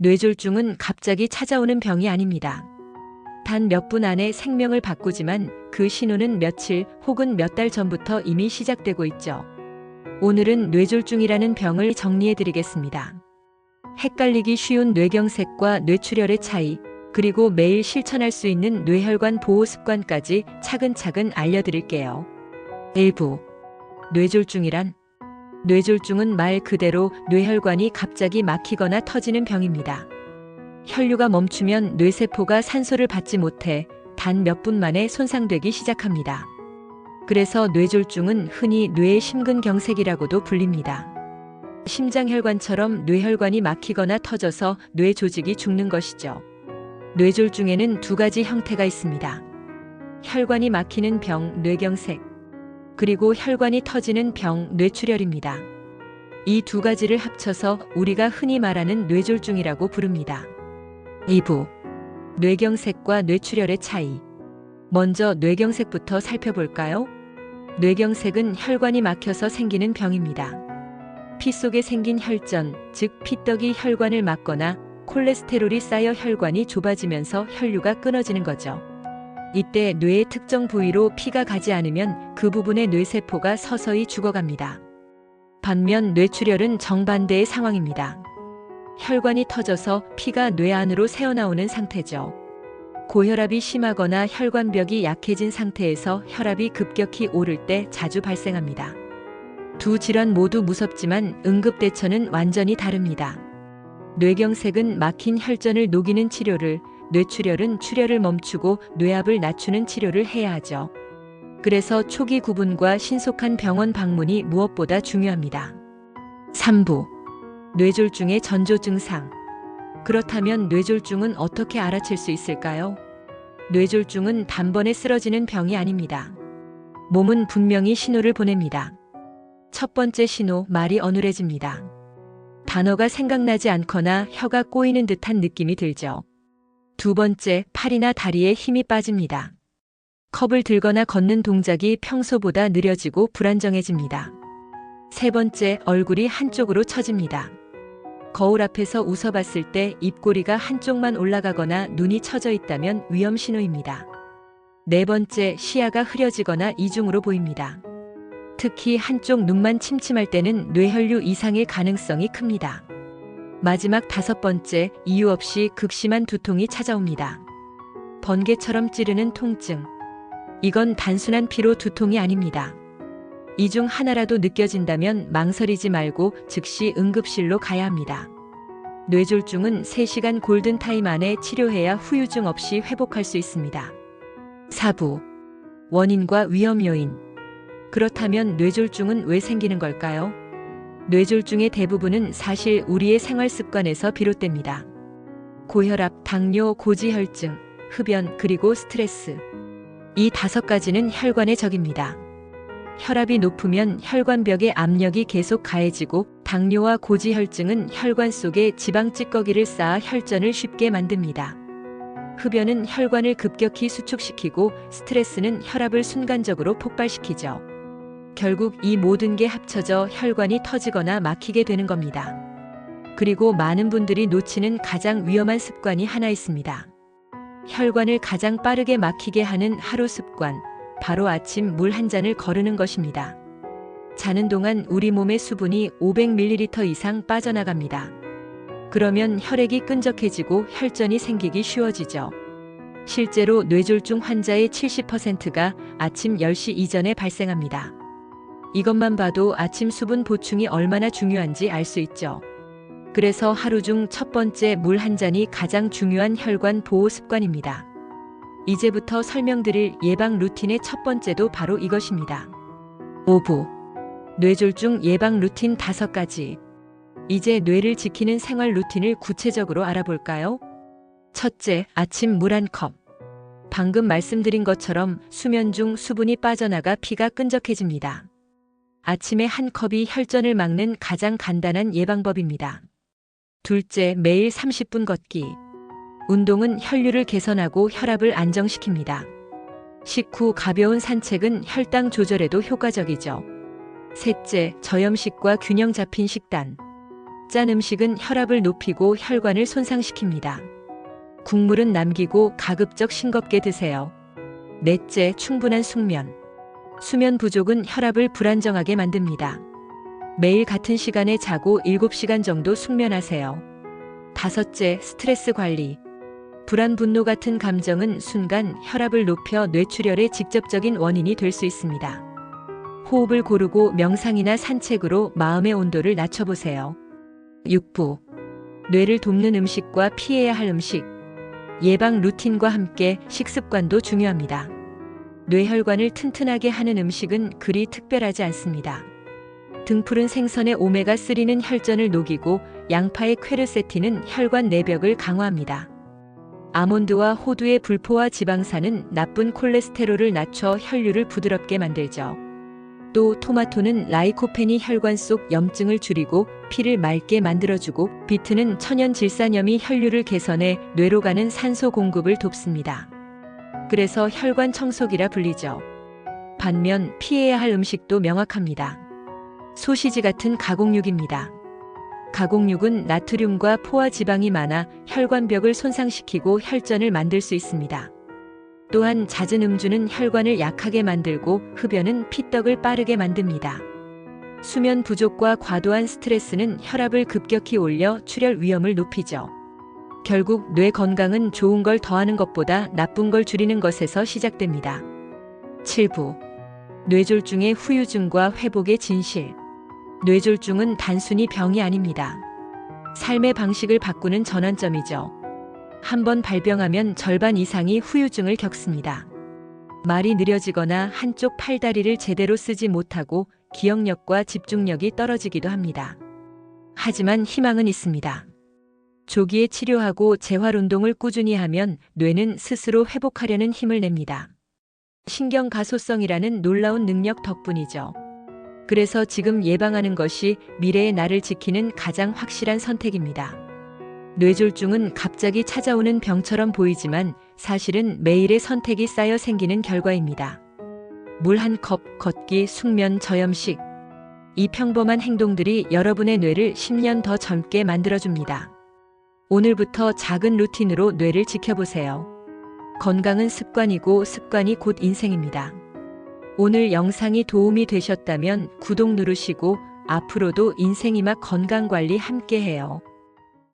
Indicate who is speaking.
Speaker 1: 뇌졸중은 갑자기 찾아오는 병이 아닙니다. 단 몇 분 안에 생명을 바꾸지만 그 신호는 며칠 혹은 몇 달 전부터 이미 시작되고 있죠. 오늘은 뇌졸중이라는 병을 정리해 드리겠습니다. 헷갈리기 쉬운 뇌경색과 뇌출혈의 차이, 그리고 매일 실천할 수 있는 뇌혈관 보호 습관까지 차근차근 알려드릴게요. 1부. 뇌졸중이란? 뇌졸중은 말 그대로 뇌혈관이 갑자기 막히거나 터지는 병입니다. 혈류가 멈추면 뇌세포가 산소를 받지 못해 단 몇 분 만에 손상되기 시작합니다. 그래서 뇌졸중은 흔히 뇌의 심근경색이라고도 불립니다. 심장혈관처럼 뇌혈관이 막히거나 터져서 뇌 조직이 죽는 것이죠. 뇌졸중에는 두 가지 형태가 있습니다. 혈관이 막히는 병, 뇌경색, 그리고 혈관이 터지는 병, 뇌출혈입니다. 이 두 가지를 합쳐서 우리가 흔히 말하는 뇌졸중이라고 부릅니다. 2부. 뇌경색과 뇌출혈의 차이. 먼저 뇌경색부터 살펴볼까요? 뇌경색은 혈관이 막혀서 생기는 병입니다. 피 속에 생긴 혈전, 즉 피떡이 혈관을 막거나 콜레스테롤이 쌓여 혈관이 좁아지면서 혈류가 끊어지는 거죠. 이때 뇌의 특정 부위로 피가 가지 않으면 그 부분의 뇌세포가 서서히 죽어갑니다. 반면 뇌출혈은 정반대의 상황입니다. 혈관이 터져서 피가 뇌 안으로 새어나오는 상태죠. 고혈압이 심하거나 혈관벽이 약해진 상태에서 혈압이 급격히 오를 때 자주 발생합니다. 두 질환 모두 무섭지만 응급 대처는 완전히 다릅니다. 뇌경색은 막힌 혈전을 녹이는 치료를, 뇌출혈은 출혈을 멈추고 뇌압을 낮추는 치료를 해야 하죠. 그래서 초기 구분과 신속한 병원 방문이 무엇보다 중요합니다. 3부. 뇌졸중의 전조 증상. 그렇다면 뇌졸중은 어떻게 알아챌 수 있을까요? 뇌졸중은 단번에 쓰러지는 병이 아닙니다. 몸은 분명히 신호를 보냅니다. 첫 번째 신호, 말이 어눌해집니다. 단어가 생각나지 않거나 혀가 꼬이는 듯한 느낌이 들죠. 두 번째, 팔이나 다리에 힘이 빠집니다. 컵을 들거나 걷는 동작이 평소보다 느려지고 불안정해집니다. 세 번째, 얼굴이 한쪽으로 처집니다. 거울 앞에서 웃어봤을 때 입꼬리가 한쪽만 올라가거나 눈이 처져 있다면 위험 신호입니다. 네 번째, 시야가 흐려지거나 이중으로 보입니다. 특히 한쪽 눈만 침침할 때는 뇌혈류 이상의 가능성이 큽니다. 마지막 다섯 번째, 이유 없이 극심한 두통이 찾아옵니다. 번개처럼 찌르는 통증. 이건 단순한 피로 두통이 아닙니다. 이 중 하나라도 느껴진다면 망설이지 말고 즉시 응급실로 가야 합니다. 뇌졸중은 3시간 골든타임 안에 치료해야 후유증 없이 회복할 수 있습니다. 4부. 원인과 위험 요인. 그렇다면 뇌졸중은 왜 생기는 걸까요? 뇌졸중의 대부분은 사실 우리의 생활 습관에서 비롯됩니다. 고혈압, 당뇨, 고지혈증, 흡연, 그리고 스트레스. 이 5가지는 혈관의 적입니다. 혈압이 높으면 혈관벽의 압력이 계속 가해지고 당뇨와 고지혈증은 혈관 속에 지방 찌꺼기를 쌓아 혈전을 쉽게 만듭니다. 흡연은 혈관을 급격히 수축시키고 스트레스는 혈압을 순간적으로 폭발시키죠. 결국 이 모든 게 합쳐져 혈관이 터지거나 막히게 되는 겁니다. 그리고 많은 분들이 놓치는 가장 위험한 습관이 하나 있습니다. 혈관을 가장 빠르게 막히게 하는 하루 습관, 바로 아침 물 한 잔을 거르는 것입니다. 자는 동안 우리 몸의 수분이 500ml 이상 빠져나갑니다. 그러면 혈액이 끈적해지고 혈전이 생기기 쉬워지죠. 실제로 뇌졸중 환자의 70%가 아침 10시 이전에 발생합니다. 이것만 봐도 아침 수분 보충이 얼마나 중요한지 알 수 있죠. 그래서 하루 중 첫 번째 물 한 잔이 가장 중요한 혈관 보호 습관입니다. 이제부터 설명드릴 예방 루틴의 첫 번째도 바로 이것입니다. 5부. 뇌졸중 예방 루틴 5가지. 이제 뇌를 지키는 생활 루틴을 구체적으로 알아볼까요? 첫째, 아침 물 1컵. 방금 말씀드린 것처럼 수면 중 수분이 빠져나가 피가 끈적해집니다. 아침에 1컵이 혈전을 막는 가장 간단한 예방법입니다. 둘째, 매일 30분 걷기. 운동은 혈류를 개선하고 혈압을 안정시킵니다. 식후 가벼운 산책은 혈당 조절에도 효과적이죠. 셋째, 저염식과 균형 잡힌 식단. 짠 음식은 혈압을 높이고 혈관을 손상시킵니다. 국물은 남기고 가급적 싱겁게 드세요. 넷째, 충분한 숙면. 수면 부족은 혈압을 불안정하게 만듭니다. 매일 같은 시간에 자고 7시간 정도 숙면하세요. 다섯째, 스트레스 관리. 불안, 분노 같은 감정은 순간 혈압을 높여 뇌출혈의 직접적인 원인이 될 수 있습니다. 호흡을 고르고 명상이나 산책으로 마음의 온도를 낮춰보세요. 6부. 뇌를 돕는 음식과 피해야 할 음식. 예방 루틴과 함께 식습관도 중요합니다. 뇌혈관을 튼튼하게 하는 음식은 그리 특별하지 않습니다. 등푸른 생선의 오메가3는 혈전을 녹이고 양파의 퀘르세틴은 혈관 내벽을 강화합니다. 아몬드와 호두의 불포화 지방산은 나쁜 콜레스테롤을 낮춰 혈류를 부드럽게 만들죠. 또 토마토는 라이코펜이 혈관 속 염증을 줄이고 피를 맑게 만들어주고 비트는 천연 질산염이 혈류를 개선해 뇌로 가는 산소 공급을 돕습니다. 그래서 혈관 청소기라 불리죠. 반면 피해야 할 음식도 명확합니다. 소시지 같은 가공육입니다. 가공육은 나트륨과 포화 지방이 많아 혈관벽을 손상시키고 혈전을 만들 수 있습니다. 또한 잦은 음주는 혈관을 약하게 만들고 흡연은 피떡을 빠르게 만듭니다. 수면 부족과 과도한 스트레스는 혈압을 급격히 올려 출혈 위험을 높이죠. 결국 뇌 건강은 좋은 걸 더하는 것보다 나쁜 걸 줄이는 것에서 시작됩니다. 7부. 뇌졸중의 후유증과 회복의 진실. 뇌졸중은 단순히 병이 아닙니다. 삶의 방식을 바꾸는 전환점이죠. 한번 발병하면 절반 이상이 후유증을 겪습니다. 말이 느려지거나 한쪽 팔다리를 제대로 쓰지 못하고 기억력과 집중력이 떨어지기도 합니다. 하지만 희망은 있습니다. 조기에 치료하고 재활운동을 꾸준히 하면 뇌는 스스로 회복하려는 힘을 냅니다. 신경가소성이라는 놀라운 능력 덕분이죠. 그래서 지금 예방하는 것이 미래의 나를 지키는 가장 확실한 선택입니다. 뇌졸중은 갑자기 찾아오는 병처럼 보이지만 사실은 매일의 선택이 쌓여 생기는 결과입니다. 물 한 컵, 걷기, 숙면, 저염식. 이 평범한 행동들이 여러분의 뇌를 10년 더 젊게 만들어줍니다. 오늘부터 작은 루틴으로 뇌를 지켜보세요. 건강은 습관이고 습관이 곧 인생입니다. 오늘 영상이 도움이 되셨다면 구독 누르시고 앞으로도 인생이막 건강관리 함께해요.